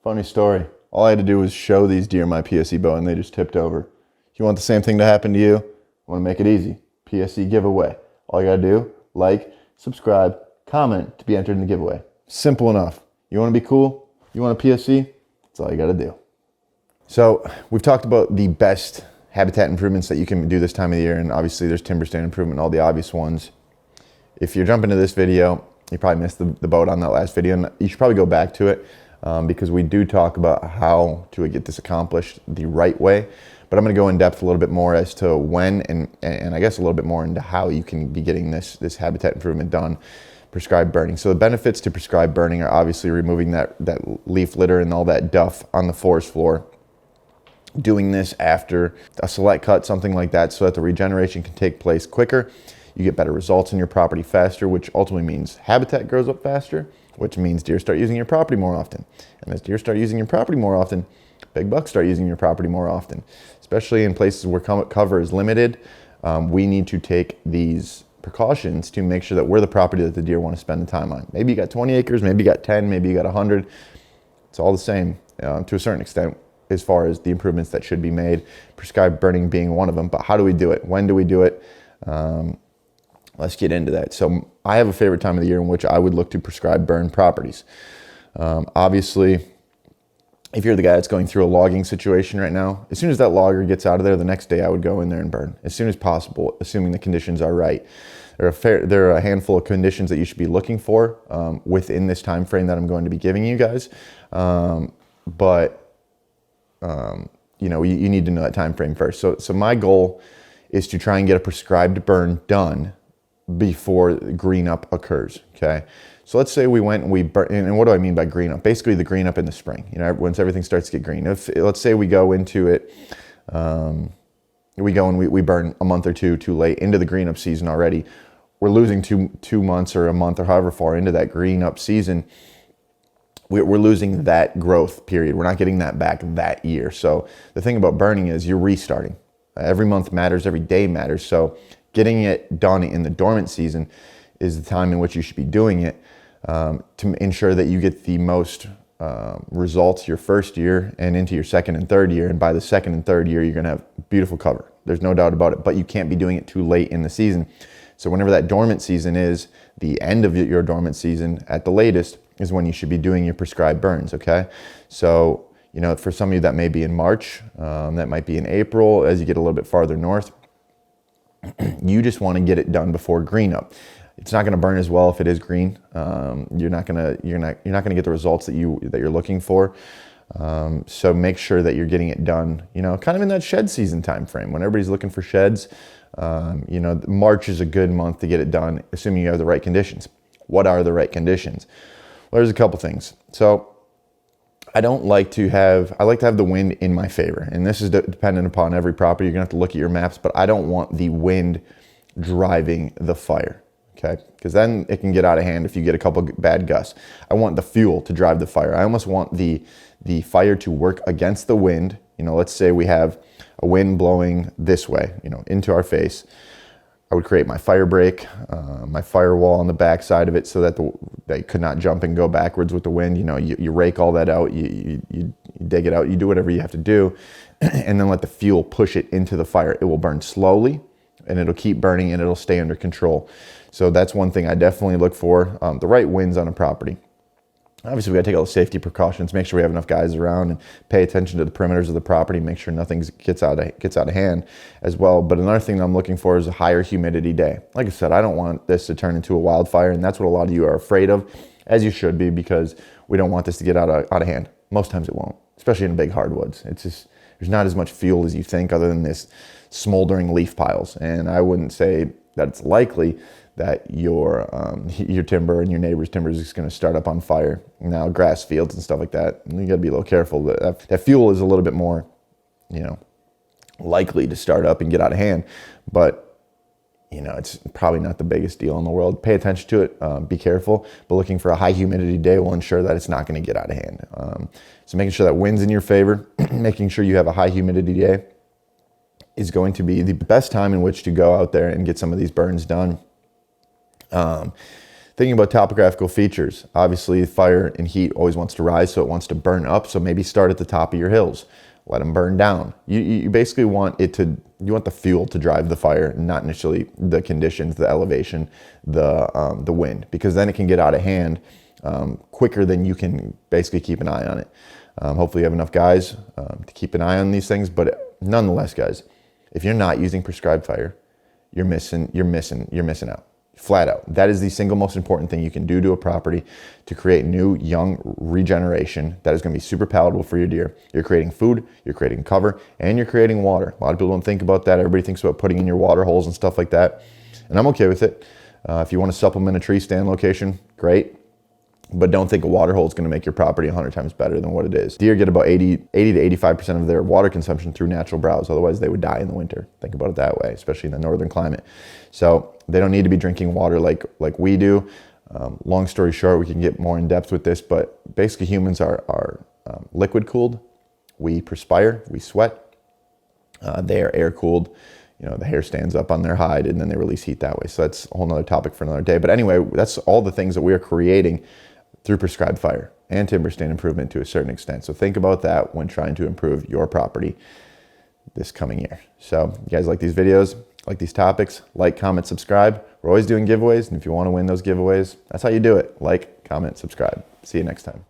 Funny story. All I had to do was show these deer my PSE bow and they just tipped over. If you want the same thing to happen to you, I want to make it easy. PSE giveaway. All you gotta do, like, subscribe, comment to be entered in the giveaway. Simple enough. You want to be cool? You want a PSE? That's all you gotta do. So we've talked about the best habitat improvements that you can do this time of the year, and obviously there's timber stand improvement, all the obvious ones. If you're jumping to this video, you probably missed the boat on that last video, and you should probably go back to it because we do talk about how to get this accomplished the right way. But I'm going to go in depth a little bit more as to when and I guess a little bit more into how you can be getting this habitat improvement done. Prescribed burning. So the benefits to prescribed burning are obviously removing that leaf litter and all that duff on the forest floor. Doing this after a select cut, something like that, so that the regeneration can take place quicker. You get better results in your property faster, which ultimately means habitat grows up faster, which means deer start using your property more often. And as deer start using your property more often, big bucks start using your property more often. Especially in places where cover is limited, we need to take these precautions to make sure that we're the property that the deer want to spend the time on. Maybe you got 20 acres, maybe you got 10, maybe you got 100. It's all the same to a certain extent as far as the improvements that should be made. Prescribed burning being one of them. But how do we do it? When do we do it? Let's get into that. So I have a favorite time of the year in which I would look to prescribe burn properties. Obviously, if you're the guy that's going through a logging situation right now, as soon as that logger gets out of there, the next day I would go in there and burn as soon as possible, assuming the conditions are right. There are a handful of conditions that you should be looking for within this time frame that I'm going to be giving you guys. You know, you need to know that time frame first. So my goal is to try and get a prescribed burn done before green up occurs. Okay. So let's say we went and we burn, and what do I mean by green up? Basically the green up in the spring, you know, once everything starts to get green. Let's say we go into it, we go and we burn a month or two too late into the green up season already. We're losing two months or a month or however far into that green up season. We're losing that growth period. We're not getting that back that year. So the thing about burning is you're restarting. Every month matters, every day matters. So getting it done in the dormant season is the time in which you should be doing it to ensure that you get the most results your first year and into your second and third year. And by the second and third year, you're gonna have beautiful cover. There's no doubt about it, but you can't be doing it too late in the season. So whenever that dormant season is, the end of your dormant season at the latest is when you should be doing your prescribed burns, okay? So, you know, for some of you that may be in March, that might be in April, as you get a little bit farther north, you just wanna get it done before green up. It's not gonna burn as well if it is green. You're not gonna get the results that you're looking for. So make sure that you're getting it done, you know, kind of in that shed season time frame when everybody's looking for sheds. You know, March is a good month to get it done, assuming you have the right conditions. What are the right conditions? Well, there's a couple things. So I like to have the wind in my favor. And this is dependent upon every property. You're gonna have to look at your maps, but I don't want the wind driving the fire, okay? Because then it can get out of hand if you get a couple bad gusts. I want the fuel to drive the fire. I almost want the fire to work against the wind. You know, let's say we have a wind blowing this way, you know, into our face. I would create my fire break, my firewall on the back side of it so that they could not jump and go backwards with the wind. You know, you rake all that out, you dig it out, you do whatever you have to do, and then let the fuel push it into the fire. It will burn slowly, and it'll keep burning, and it'll stay under control. So that's one thing I definitely look for, the right winds on a property. Obviously, we gotta take all the safety precautions, make sure we have enough guys around and pay attention to the perimeters of the property, make sure nothing gets out of hand as well. But another thing that I'm looking for is a higher humidity day. Like I said, I don't want this to turn into a wildfire, and that's what a lot of you are afraid of, as you should be, because we don't want this to get out of hand. Most times it won't, especially in big hardwoods. It's just, there's not as much fuel as you think other than this smoldering leaf piles. And I wouldn't say that it's likely that your timber and your neighbor's timber is just going to start up on fire. Now, grass fields and stuff like that, you got to be a little careful. That fuel is a little bit more, you know, likely to start up and get out of hand. But, you know, it's probably not the biggest deal in the world. Pay attention to it. Be careful. But looking for a high humidity day will ensure that it's not going to get out of hand. So making sure that wind's in your favor, making sure you have a high humidity day is going to be the best time in which to go out there and get some of these burns done. Thinking about topographical features, obviously fire and heat always wants to rise, so it wants to burn up. So maybe start at the top of your hills, let them burn down. You basically want you want the fuel to drive the fire, not initially the conditions, the elevation, the wind, because then it can get out of hand quicker than you can basically keep an eye on it. Hopefully you have enough guys to keep an eye on these things, but nonetheless, guys, if you're not using prescribed fire, you're missing out. Flat out. That is the single most important thing you can do to a property to create new, young regeneration that is going to be super palatable for your deer. You're creating food, you're creating cover, and you're creating water. A lot of people don't think about that. Everybody thinks about putting in your water holes and stuff like that, and I'm okay with it. If you want to supplement a tree stand location, great. But don't think a water hole is going to make your property 100 times better than what it is. Deer get about 80 to 85% of their water consumption through natural browse. Otherwise, they would die in the winter. Think about it that way, especially in the northern climate. So they don't need to be drinking water like we do. Long story short, we can get more in depth with this, but basically humans are liquid cooled. We perspire, we sweat. They are air cooled. You know, the hair stands up on their hide and then they release heat that way. So that's a whole nother topic for another day. But anyway, that's all the things that we are creating through prescribed fire and timber stand improvement to a certain extent. So think about that when trying to improve your property this coming year. So you guys like these videos, like these topics, like, comment, subscribe. We're always doing giveaways. And if you want to win those giveaways, that's how you do it. Like, comment, subscribe. See you next time.